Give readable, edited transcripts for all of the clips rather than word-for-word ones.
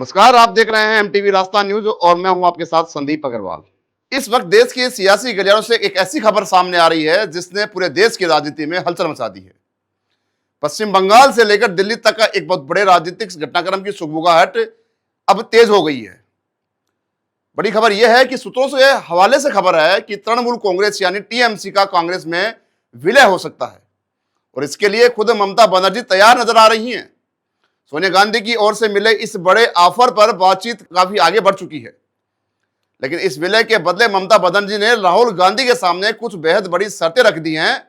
नमस्कार, आप देख रहे हैं एमटीवी राजस्थान न्यूज और मैं हूं आपके साथ संदीप अग्रवाल। इस वक्त देश के सियासी गलियारों से एक ऐसी खबर सामने आ रही है जिसने पूरे देश की राजनीति में हलचल मचा दी है। पश्चिम बंगाल से लेकर दिल्ली तक का एक बहुत बड़े राजनीतिक घटनाक्रम की सुगबुगाहट अब तेज हो गई है। बड़ी खबर यह है कि सूत्रों से हवाले से खबर है कि तृणमूल कांग्रेस यानी टीएमसी का कांग्रेस में विलय हो सकता है और इसके लिए खुद ममता बनर्जी तैयार नजर आ रही हैं। सोनिया गांधी की ओर से मिले इस बड़े ऑफर पर बातचीत काफी आगे बढ़ चुकी है, लेकिन इस विलय के बदले ममता बनर्जी ने राहुल गांधी के सामने कुछ बेहद बड़ी शर्तें रख दी हैं,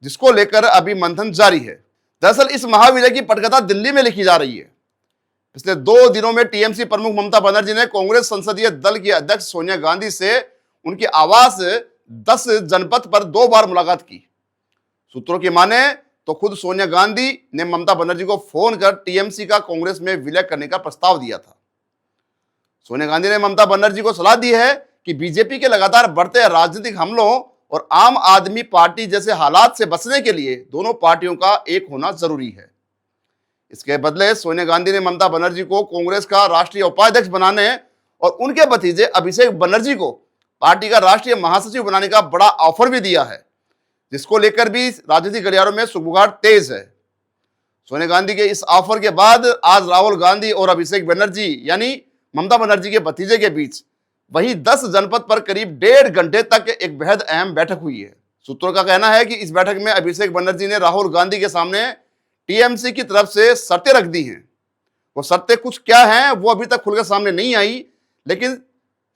जिसको लेकर अभी मंथन जारी है। दरअसल इस महाविलय की पटकथा दिल्ली में लिखी जा रही है। पिछले 2 दिनों में टीएमसी प्रमुख ममता बनर्जी ने कांग्रेस संसदीय दल की अध्यक्ष सोनिया गांधी से उनके आवास 10 जनपथ पर 2 बार मुलाकात की। सूत्रों की माने तो खुद सोनिया गांधी ने ममता बनर्जी को फोन कर टीएमसी का कांग्रेस में विलय करने का प्रस्ताव दिया था। सोनिया गांधी ने ममता बनर्जी को सलाह दी है कि बीजेपी के लगातार बढ़ते राजनीतिक हमलों और आम आदमी पार्टी जैसे हालात से बचने के लिए दोनों पार्टियों का एक होना जरूरी है। इसके बदले सोनिया गांधी ने ममता बनर्जी को कांग्रेस का राष्ट्रीय उपाध्यक्ष बनाने और उनके भतीजे अभिषेक बनर्जी को पार्टी का राष्ट्रीय महासचिव बनाने का बड़ा ऑफर भी दिया है, जिसको लेकर भी राजनीतिक गलियारों में सुगबुगाहट तेज है। सोनिया गांधी के इस ऑफर के बाद आज राहुल गांधी और अभिषेक बनर्जी यानी ममता बनर्जी के भतीजे के बीच वही 10 जनपद पर करीब 1.5 घंटे तक एक बेहद अहम बैठक हुई है। सूत्रों का कहना है कि इस बैठक में अभिषेक बनर्जी ने राहुल गांधी के सामने टीएमसी की तरफ से शर्तें रख दी हैं। वो शर्तें कुछ क्या हैं वो अभी तक खुलकर सामने नहीं आई, लेकिन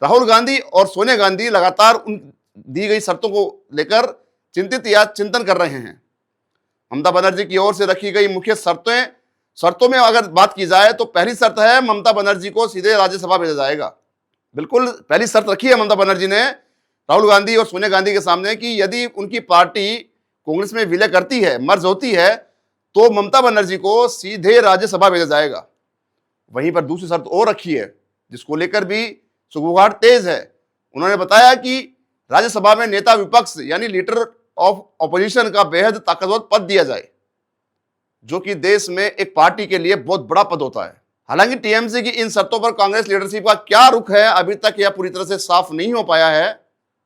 राहुल गांधी और सोनिया गांधी लगातार उन दी गई शर्तों को लेकर चिंतित या चिंतन कर रहे हैं। ममता बनर्जी की ओर से रखी गई मुख्य शर्तों में अगर बात की जाए तो पहली शर्त है ममता बनर्जी को सीधे राज्यसभा भेजा जाएगा। बिल्कुल पहली शर्त रखी है ममता बनर्जी ने राहुल गांधी और सोनिया गांधी के सामने कि यदि उनकी पार्टी कांग्रेस में विलय करती है, मर्ज होती है, तो ममता बनर्जी को सीधे राज्यसभा भेजा जाएगा। वहीं पर दूसरी शर्त और रखी है जिसको लेकर भी सुगबुगाहट तेज है। उन्होंने बताया कि राज्यसभा में नेता विपक्ष यानी लीडर ऑफ ऑपोजिशन का बेहद ताकतवर पद दिया जाए, जो कि देश में एक पार्टी के लिए बहुत बड़ा पद होता है। हालांकि टीएमसी की इन शर्तों पर कांग्रेस लीडरशिप का क्या रुख है अभी तक यह पूरी तरह से साफ नहीं हो पाया है।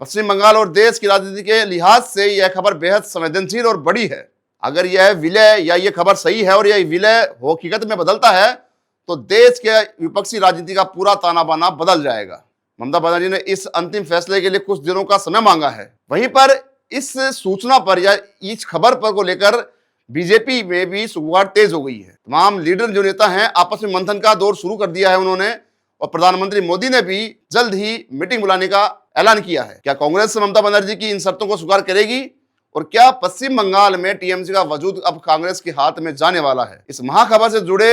पश्चिम बंगाल और देश की राजनीति के लिहाज से यह खबर बेहद संवेदनशील और बड़ी है। अगर यह विलय या यह खबर सही है और यह विलय हकीकत में बदलता है तो देश के विपक्षी राजनीति का पूरा ताना बाना बदल जाएगा। ममता बनर्जी ने इस अंतिम फैसले के लिए कुछ दिनों का समय मांगा है। वहीं पर इस सूचना पर या इस खबर पर को लेकर बीजेपी में भी सुगबुगाहट तेज हो गई है। तमाम लीडर जो नेता हैं आपस में मंथन का दौर शुरू कर दिया है उन्होंने, और प्रधानमंत्री मोदी ने भी जल्द ही मीटिंग बुलाने का ऐलान किया है। क्या कांग्रेस ममता बनर्जी की इन शर्तों को स्वीकार करेगी और क्या पश्चिम बंगाल में टीएमसी का वजूद अब कांग्रेस के हाथ में जाने वाला है? इस महाखबर से जुड़े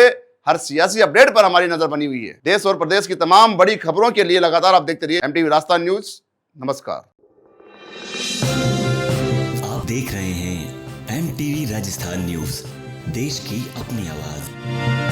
हर सियासी अपडेट पर हमारी नजर बनी हुई है। देश और प्रदेश की तमाम बड़ी खबरों के लिए लगातार आप देखते रहिए एमटीवी राजस्थान न्यूज। नमस्कार। आप देख रहे हैं एमटीवी राजस्थान न्यूज, देश की अपनी आवाज।